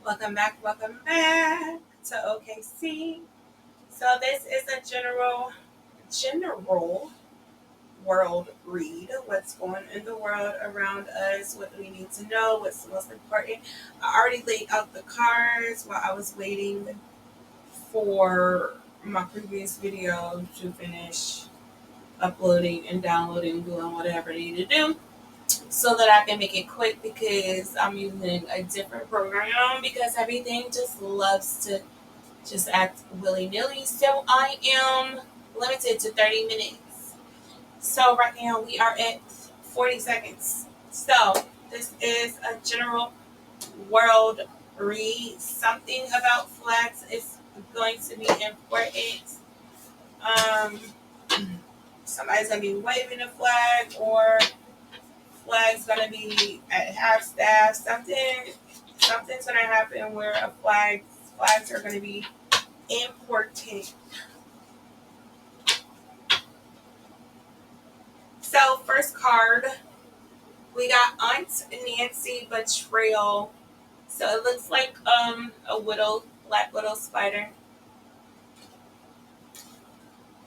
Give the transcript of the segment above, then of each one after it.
Welcome back to OKC. So this is a general world read. What's going in the world around us? What do we need to know? What's the most important? I already laid out the cards while I was waiting for my previous video to finish uploading and downloading, doing whatever I need to do, so that I can make it quick because I'm using a different program because everything just loves to just act willy nilly. So I am limited to 30 minutes. So right now we are at 40 seconds. So this is a general world read. Something about flags is going to be important. Um, Somebody's gonna be waving a flag, or flag's gonna be at half staff. Something's gonna happen where flags are gonna be important. So first card, we got Aunt Nancy betrayal. So it looks like a black widow spider.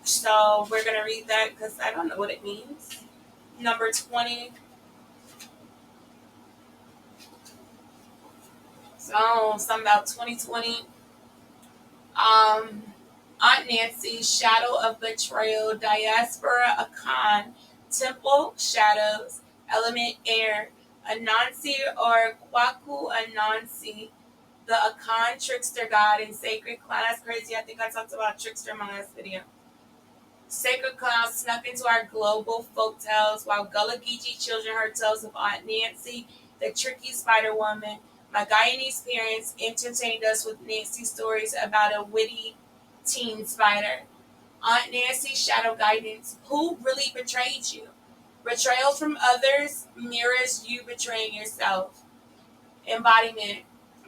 So we're gonna read that because I don't know what it means. Number 20. So something about 2020. Um, Aunt Nancy, Shadow of Betrayal, Diaspora Akan, Temple Shadows, Element Air, Anansi or Kwaku Anansi, the Akan Trickster God and Sacred Clown. That's crazy. I think I talked about Trickster in my last video. Sacred Clown snuck into our global folk tales while Gullah Geechee children heard tales of Aunt Nancy, the tricky Spider Woman. My Guyanese parents entertained us with Nancy stories about a witty teen spider. Aunt Nancy's shadow guidance. Who really betrayed you? Betrayal from others mirrors you betraying yourself. Embodiment.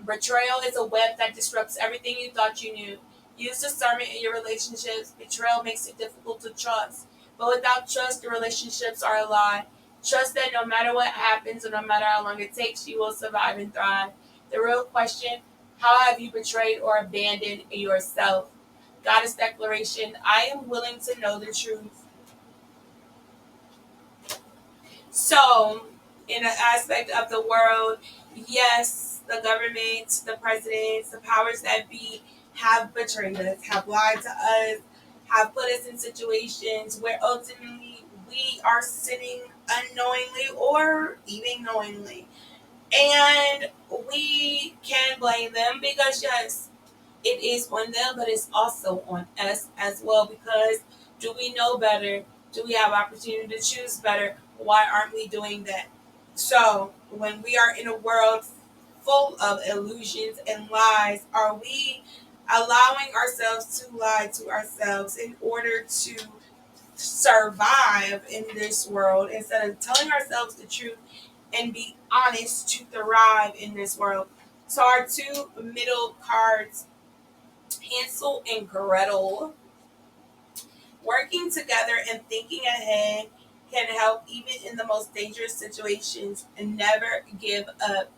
Betrayal is a web that disrupts everything you thought you knew. Use discernment in your relationships. Betrayal makes it difficult to trust. But without trust, the relationships are a lie. Trust that no matter what happens or no matter how long it takes, you will survive and thrive. The real question: how have you betrayed or abandoned yourself? Goddess declaration: I am willing to know the truth. So, in an aspect of the world, yes, the government, the presidents, the powers that be have betrayed us, have lied to us, have put us in situations where ultimately we are sinning unknowingly or even knowingly. And we can blame them because, yes, it is on them, but it's also on us as well because do we know better? Do we have opportunity to choose better? Why aren't we doing that? So when we are in a world full of illusions and lies, are we allowing ourselves to lie to ourselves in order to survive in this world instead of telling ourselves the truth and be honest to thrive in this world? So our two middle cards, Hansel and Gretel, working together and thinking ahead can help even in the most dangerous situations and never give up.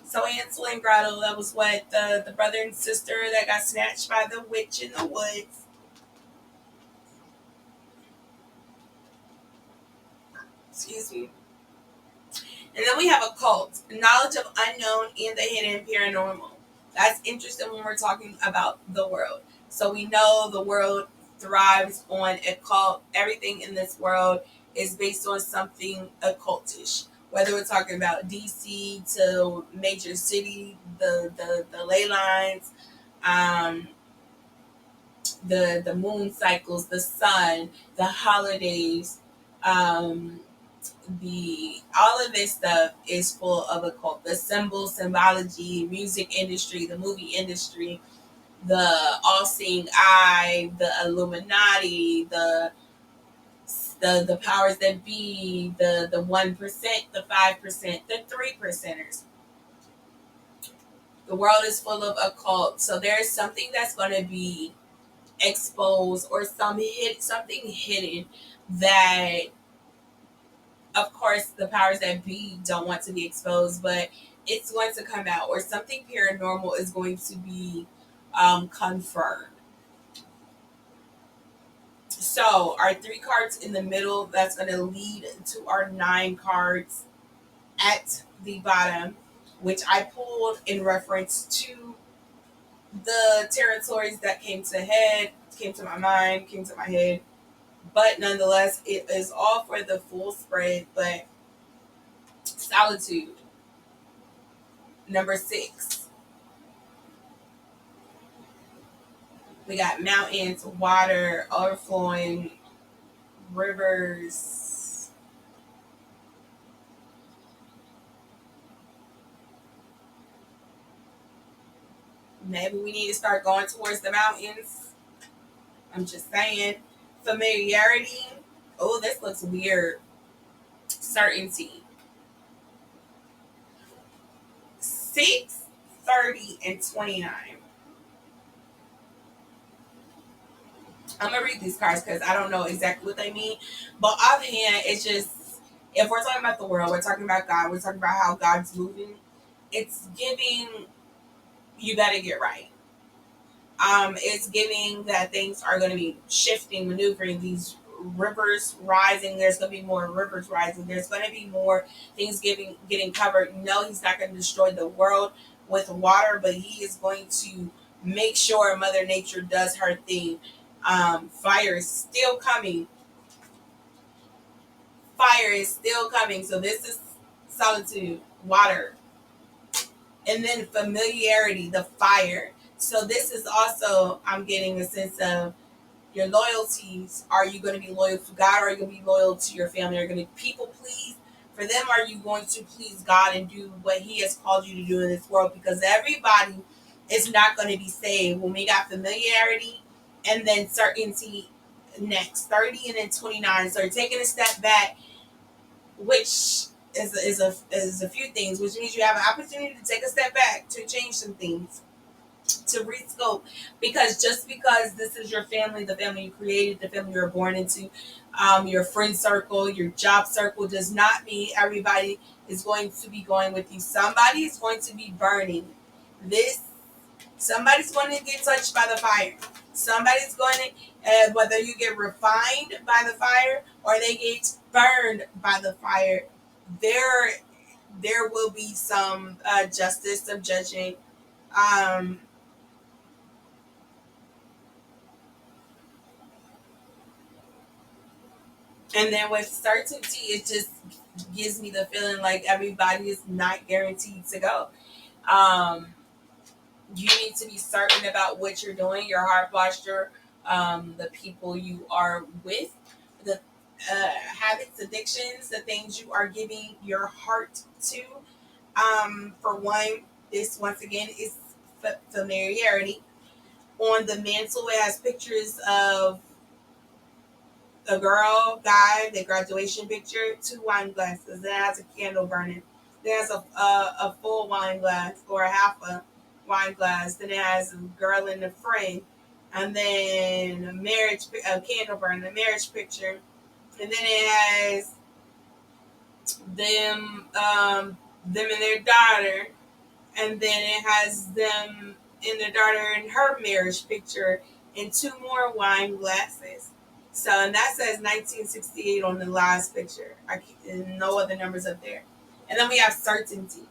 So Hansel and Gretel, that was what the brother and sister that got snatched by the witch in the woods. Excuse me. And then we have occult, knowledge of unknown and the hidden paranormal. That's interesting when we're talking about the world. So we know the world thrives on occult. Everything in this world is based on something occultish. Whether we're talking about DC to major city, the ley lines, um, the moon cycles, the sun, the holidays, um, the all of this stuff is full of occult. The symbology, music industry, the movie industry, the all-seeing eye, the Illuminati, the powers that be, the 1%, the 5%, the 3%ers. The world is full of occult, so there's something that's going to be exposed or something hidden that, of course, the powers that be don't want to be exposed, but it's going to come out, or something paranormal is going to be confirmed. So our three cards in the middle, that's going to lead to our nine cards at the bottom, which I pulled in reference to the territories that came to my mind, came to my head. But nonetheless, it is all for the full spread. But solitude, number 6. We got mountains, water, overflowing rivers. Maybe we need to start going towards the mountains. I'm just saying. Familiarity. Oh, this looks weird. Certainty. 6, 30, and 29. I'm gonna read these cards because I don't know exactly what they mean. But offhand, it's just, if we're talking about the world, we're talking about God, we're talking about how God's moving. It's giving you better get right. It's giving that things are going to be shifting, maneuvering, these rivers rising. There's going to be more rivers rising. There's going to be more things getting covered. No, he's not going to destroy the world with water, but he is going to make sure Mother Nature does her thing. Fire is still coming. Fire is still coming. So this is solitude, water, and then familiarity, the fire. So this is also, I'm getting a sense of your loyalties. Are you going to be loyal to God, or are you going to be loyal to your family? Are you going to people please? For them, are you going to please God and do what he has called you to do in this world? Because everybody is not going to be saved. When we got familiarity and then certainty next, 30 and then 29. So you're taking a step back, which is a few things, which means you have an opportunity to take a step back to change some things, to rescope. Because just because this is your family, the family you created, the family you were born into, your friend circle, your job circle, does not mean everybody is going to be going with you. Somebody is going to be burning this. Somebody's going to get touched by the fire. Somebody's going to, whether you get refined by the fire or they get burned by the fire, there there will be some justice, some judging. Um, and then with certainty, it just gives me the feeling like everybody is not guaranteed to go. Um, you need to be certain about what you're doing, your heart posture, the people you are with, the habits, addictions, the things you are giving your heart to. For one, this once again is familiarity. On the mantle, it has pictures of a girl, guy, the graduation picture, 2 wine glasses. Then it has a candle burning. Then it has a full wine glass or a half a wine glass. Then it has a girl and a friend. And then a candle burning, a marriage picture. And then it has them and their daughter. And then it has them and their daughter and her marriage picture and 2 more wine glasses. So, and that says 1968 on the last picture. And no other numbers up there. And then we have certainty.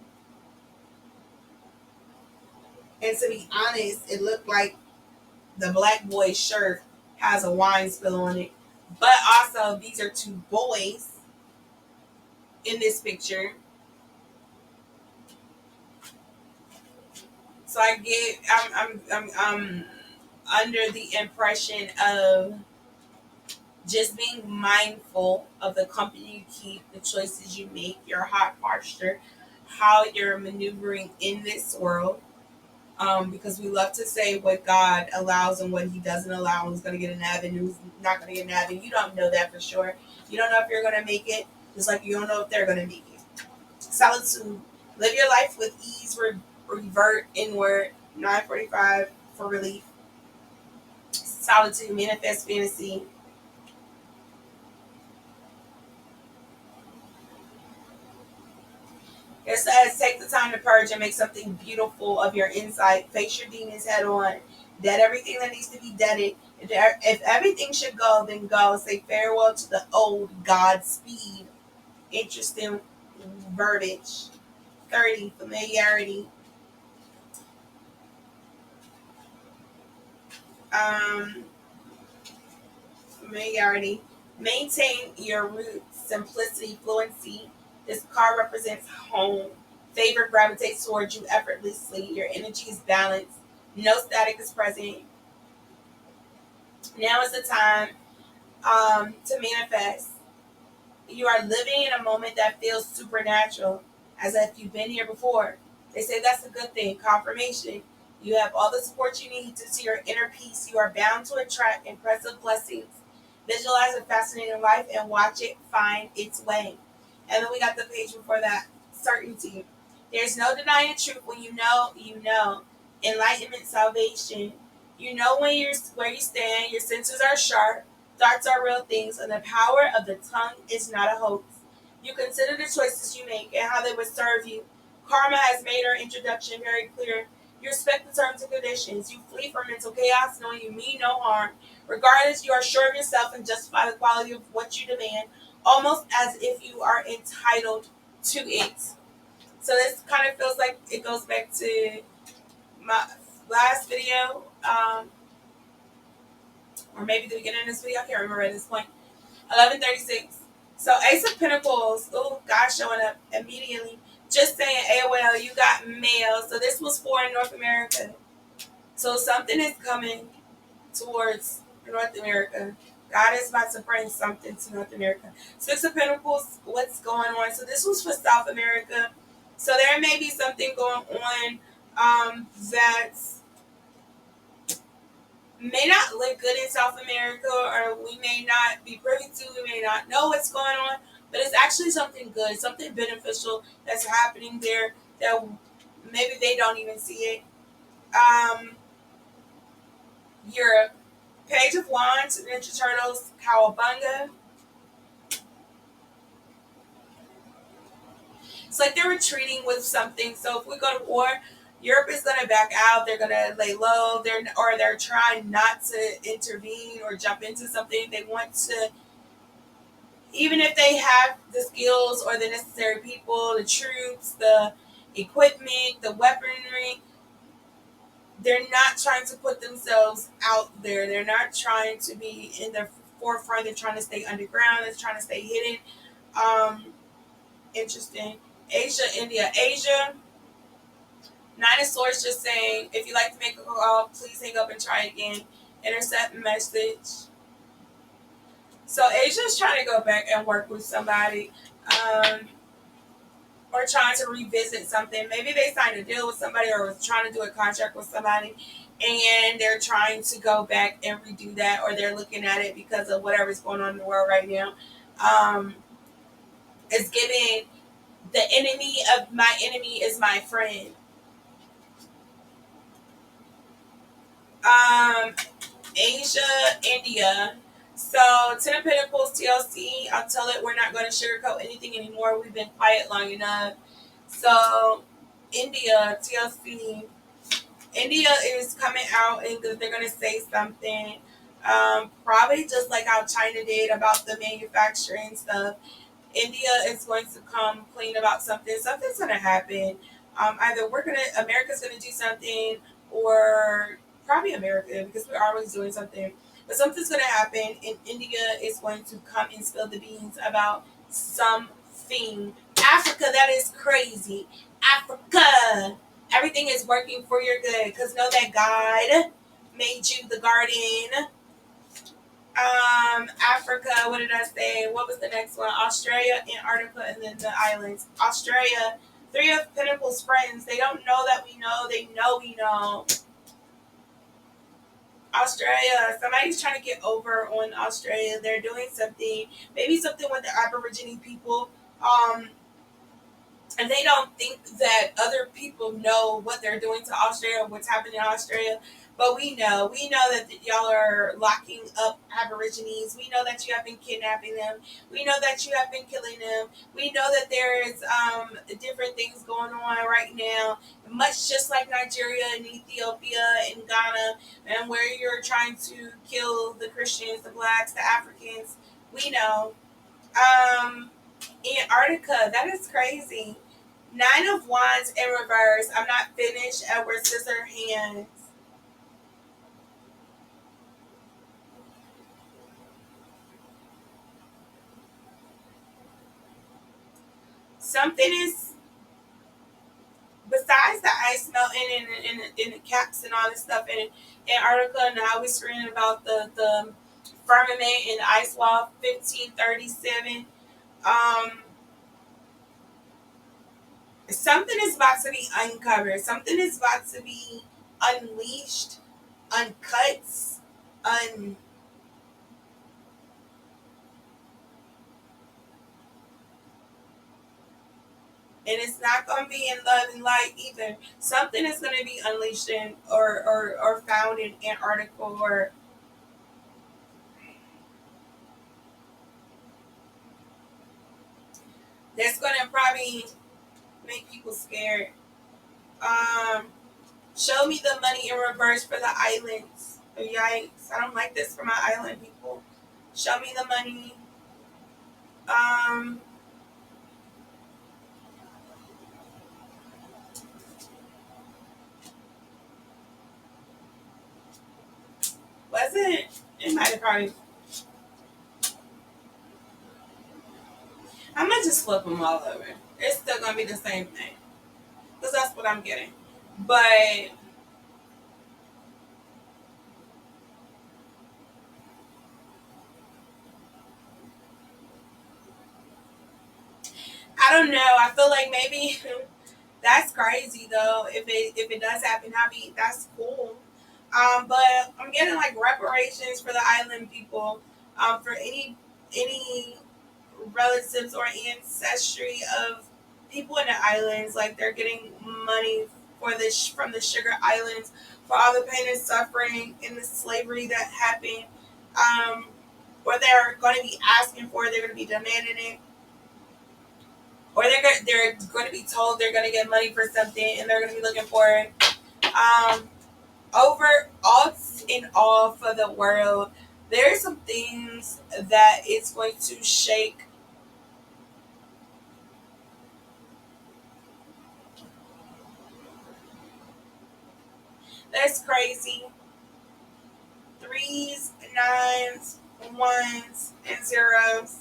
And to be honest, it looked like the black boy's shirt has a wine spill on it. But also, these are 2 boys in this picture. So I'm under the impression of just being mindful of the company you keep, the choices you make, your heart posture, how you're maneuvering in this world. Because we love to say what God allows and what he doesn't allow, who's going to get an heaven, who's not going to get an heaven. You don't know that for sure. You don't know if you're going to make it, just like you don't know if they're going to make it. Solitude. Live your life with ease, revert inward. 9:45 for relief. Solitude, manifest fantasy. It says take the time to purge and make something beautiful of your inside. Face your demons head on. Dead everything that needs to be deaded. If everything should go, then go. Say farewell to the old. Godspeed. Interesting verbiage. 30. Familiarity. Um, Familiarity. Maintain your roots, simplicity, fluency. This card represents home. Favor gravitates towards you effortlessly. Your energy is balanced. No static is present. Now is the time to manifest. You are living in a moment that feels supernatural, as if you've been here before. They say that's a good thing. Confirmation. You have all the support you need to see your inner peace. You are bound to attract impressive blessings. Visualize a fascinating life and watch it find its way. And then we got the page before that. Certainty. There's no denying the truth. When you know, you know. Enlightenment, salvation. You know when you're where you stand. Your senses are sharp. Thoughts are real things, and the power of the tongue is not a hoax. You consider the choices you make and how they would serve you. Karma has made her introduction very clear. You respect the terms and conditions. You flee from mental chaos, knowing you mean no harm. Regardless, you are sure of yourself and justify the quality of what you demand, almost as if you are entitled to it. So this kind of feels like it goes back to my last video, or maybe the beginning of this video. I can't remember at this point. 11:36. So Ace of Pentacles. Oh, God showing up immediately. Just saying, AOL, you got mail. So this was for North America. So something is coming towards North America. God is about to bring something to North America. Six of Pentacles, what's going on? So this was for South America. So there may be something going on that may not look good in South America, or we may not be privy to, we may not know what's going on, but it's actually something good, something beneficial that's happening there that maybe they don't even see it. Um, Europe. Page of Wands, Ninja Turtles, Cowabunga. It's like they're retreating with something. So if we go to war, Europe is going to back out. They're going to lay low. They're trying not to intervene or jump into something. They want to, even if they have the skills or the necessary people, the troops, the equipment, the weaponry, they're not trying to put themselves out there. They're not trying to be in the forefront. They're trying to stay underground. They're trying to stay hidden. Um, Interesting. Asia, India. Asia, Nine of Swords just saying, if you like to make a call, please hang up and try again. Intercept message. So Asia's trying to go back and work with somebody, or trying to revisit something. Maybe they signed a deal with somebody or was trying to do a contract with somebody, and they're trying to go back and redo that, or they're looking at it because of whatever's going on in the world right now. It's giving the enemy of my enemy is my friend. Asia, India. So, Ten of Pentacles, TLC. I'll tell it we're not going to sugarcoat anything anymore. We've been quiet long enough. So, India, TLC. India is coming out and they're going to say something. Probably just like how China did about the manufacturing stuff. India is going to come clean about something. Something's going to happen. Either America's going to do something, or probably America, because we're always doing something. But something's going to happen, and India is going to come and spill the beans about something. Africa, that is crazy. Africa, everything is working for your good, because know that God made you the garden. Africa, what did I say? What was the next one? Australia, Antarctica, and then the islands. Australia, Three of Pentacles friends. They don't know that we know. They know we know. Australia, somebody's trying to get over on Australia. They're doing something, maybe something with the Aborigine people. and they don't think that other people know what they're doing to Australia, what's happening in Australia. But we know. We know that y'all are locking up Aborigines. We know that you have been kidnapping them. We know that you have been killing them. We know that there is different things going on right now, much just like Nigeria and Ethiopia and Ghana, and where you're trying to kill the Christians, the blacks, the Africans. We know. Um, Antarctica, that is crazy. Nine of Wands in reverse. I'm not finished. Edward Scissorhands. Something is besides the ice melting and the caps and all this stuff in Antarctica. And I was reading about the firmament and the ice wall 1537. Um, Something is about to be uncovered. Something is about to be unleashed, uncut, un and it's not going to be in love and light either. Something is going to be unleashed in or found in Antarctica, or that's going to probably make people scared. Um, Show me the money in reverse for the islands. Oh, yikes! I don't like this for my island people. Show me the money. Um, wasn't it might have probably. I'm gonna just flip them all over. It's still gonna be the same thing because that's what I'm getting. But I don't know. I feel like maybe that's crazy though. If it does happen, that's cool. But I'm getting like reparations for the island people, for any relatives or ancestry of people in the islands. Like they're getting money for this from the Sugar Islands for all the pain and suffering and the slavery that happened. Um, or they're going to be asking for it. They're going to be demanding it, or they're going to be told they're going to get money for something, and they're going to be looking for it. Um, Over all in all for the world, there are some things that it's going to shake. That's crazy. Threes, nines, ones, and zeros.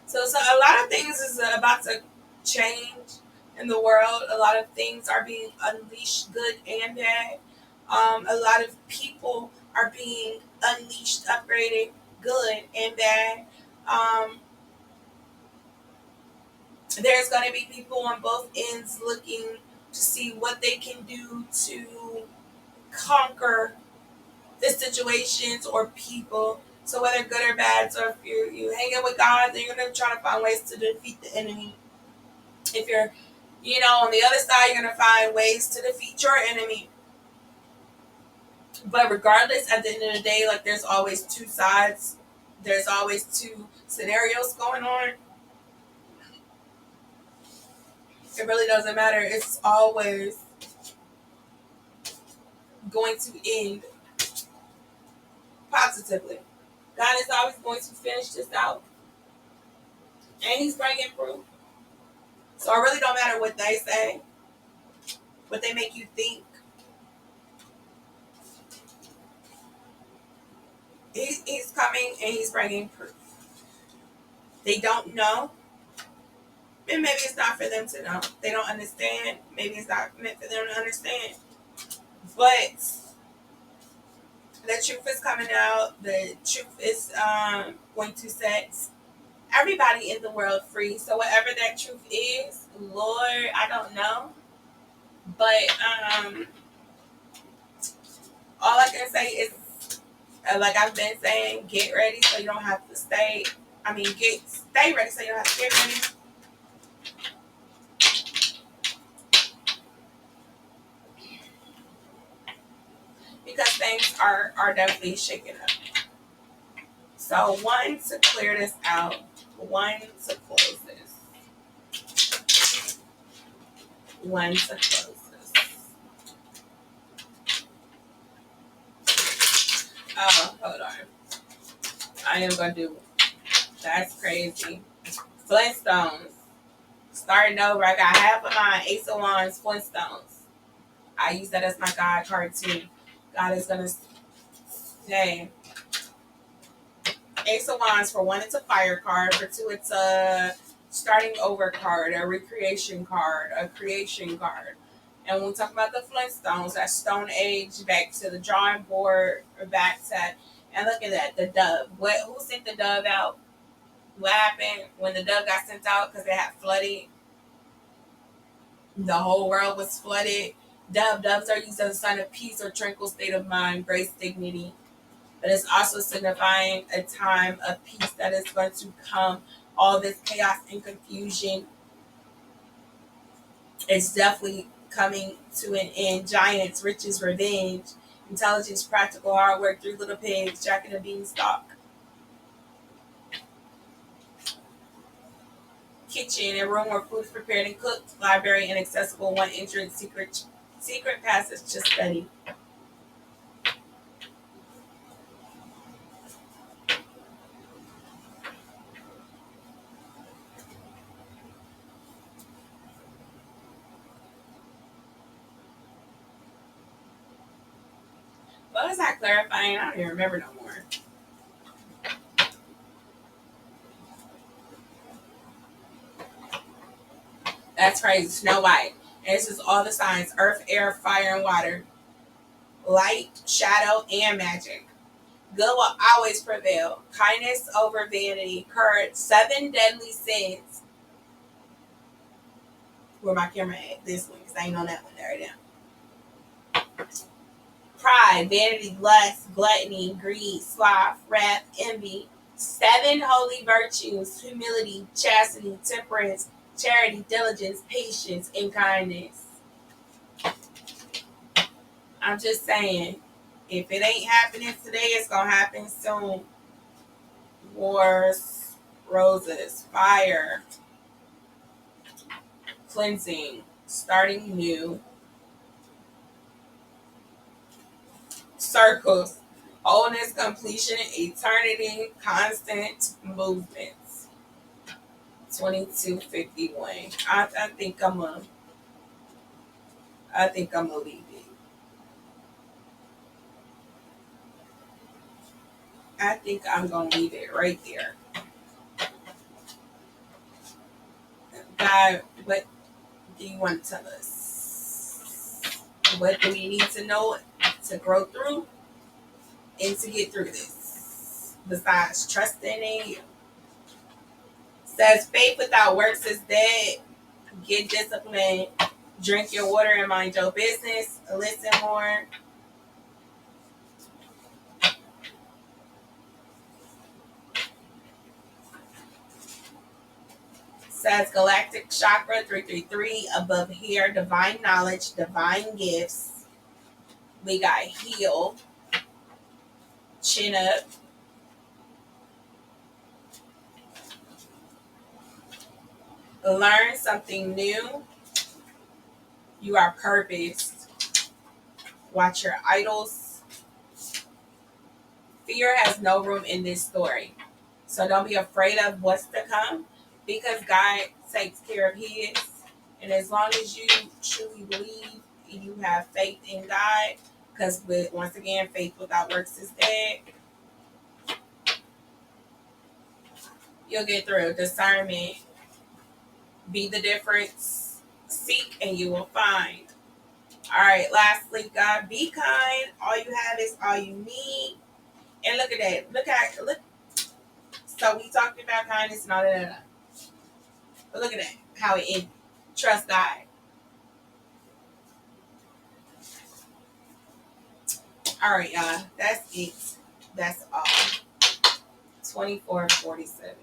So a lot of things is about to change in the world. A lot of things are being unleashed, good and bad. A lot of people are being unleashed, upgraded, good and bad. Um, there's going to be people on both ends looking to see what they can do to conquer the situations or people. So whether good or bad, so if you hanging with God, then you're gonna try to find ways to defeat the enemy. If you're, on the other side, you're gonna find ways to defeat your enemy. But regardless, at the end of the day, like there's always two sides. There's always two scenarios going on. It really doesn't matter. It's always going to end positively. God is always going to finish this out, and He's bringing proof. So it really don't matter what they say, what they make you think. He's coming and He's bringing proof. They don't know, and maybe it's not for them to know. They don't understand. Maybe it's not meant for them to understand. But the truth is coming out. The truth is going to set everybody in the world free. So whatever that truth is, Lord, I don't know. But all I can say is, like I've been saying, get ready so you don't have to stay. I mean, stay ready so you don't have to get ready. Because things are definitely shaking up. So one to clear this out, one to close this, one to close this. Oh, hold on. I am gonna do. That's crazy. Flintstones. Starting over. I got half of my Ace of Wands Flintstones. I use that as my God card too. God is gonna say Ace of Wands. For one, it's a fire card. For two, it's a starting over card, a recreation card, a creation card. And when we talk about the Flintstones, that Stone Age, back to the drawing board, or back to, and look at that, the dove. Who sent the dove out? What happened when the dove got sent out? Because it had flooded. The whole world was flooded. Doves are used as a sign of peace or tranquil state of mind, grace, dignity. But it's also signifying a time of peace that is going to come. All this chaos and confusion is definitely coming to an end. Giants, riches, revenge, intelligence, practical hard work, three little pigs, Jack and the Beanstalk. Kitchen, a room where food is prepared and cooked. Library, inaccessible, one entrance, secret passage to study. What was that clarifying? I don't even remember no more. That's crazy. Snow White. And this is all the signs: earth, air, fire, and water. Light, shadow, and magic. Good will always prevail. Kindness over vanity. Courage. Seven deadly sins. Where my camera at? This one, because I ain't on that one right now. Pride, vanity, lust, gluttony, greed, sloth, wrath, envy. Seven holy virtues: humility, chastity, temperance, charity, diligence, patience, and kindness. I'm just saying, if it ain't happening today, it's gonna happen soon. Wars, roses, fire, cleansing, starting new, circles, wholeness, completion, eternity, constant movements. 2251. I think I'm gonna leave it. I think I'm gonna leave it right there. God, what do you want to tell us? What do we need to know to grow through and to get through this? Besides trusting in you. Says faith without works is dead. Get disciplined. Drink your water and mind your business. Listen more. Says galactic chakra 333 above here. Divine knowledge, divine gifts. We got heal. Chin up. Learn something new. You are purposed. Watch your idols. Fear has no room in this story. So don't be afraid of what's to come because God takes care of his. And as long as you truly believe and you have faith in God, because once again, faith without works is dead, you'll get through. Discernment, be the difference, seek and you will find. All right, lastly, God, be kind. All you have is all you need. And look at that. Look. So we talked about kindness and all that. But look at that. How it ended. Trust God. All right, y'all. That's it. That's all. 2447.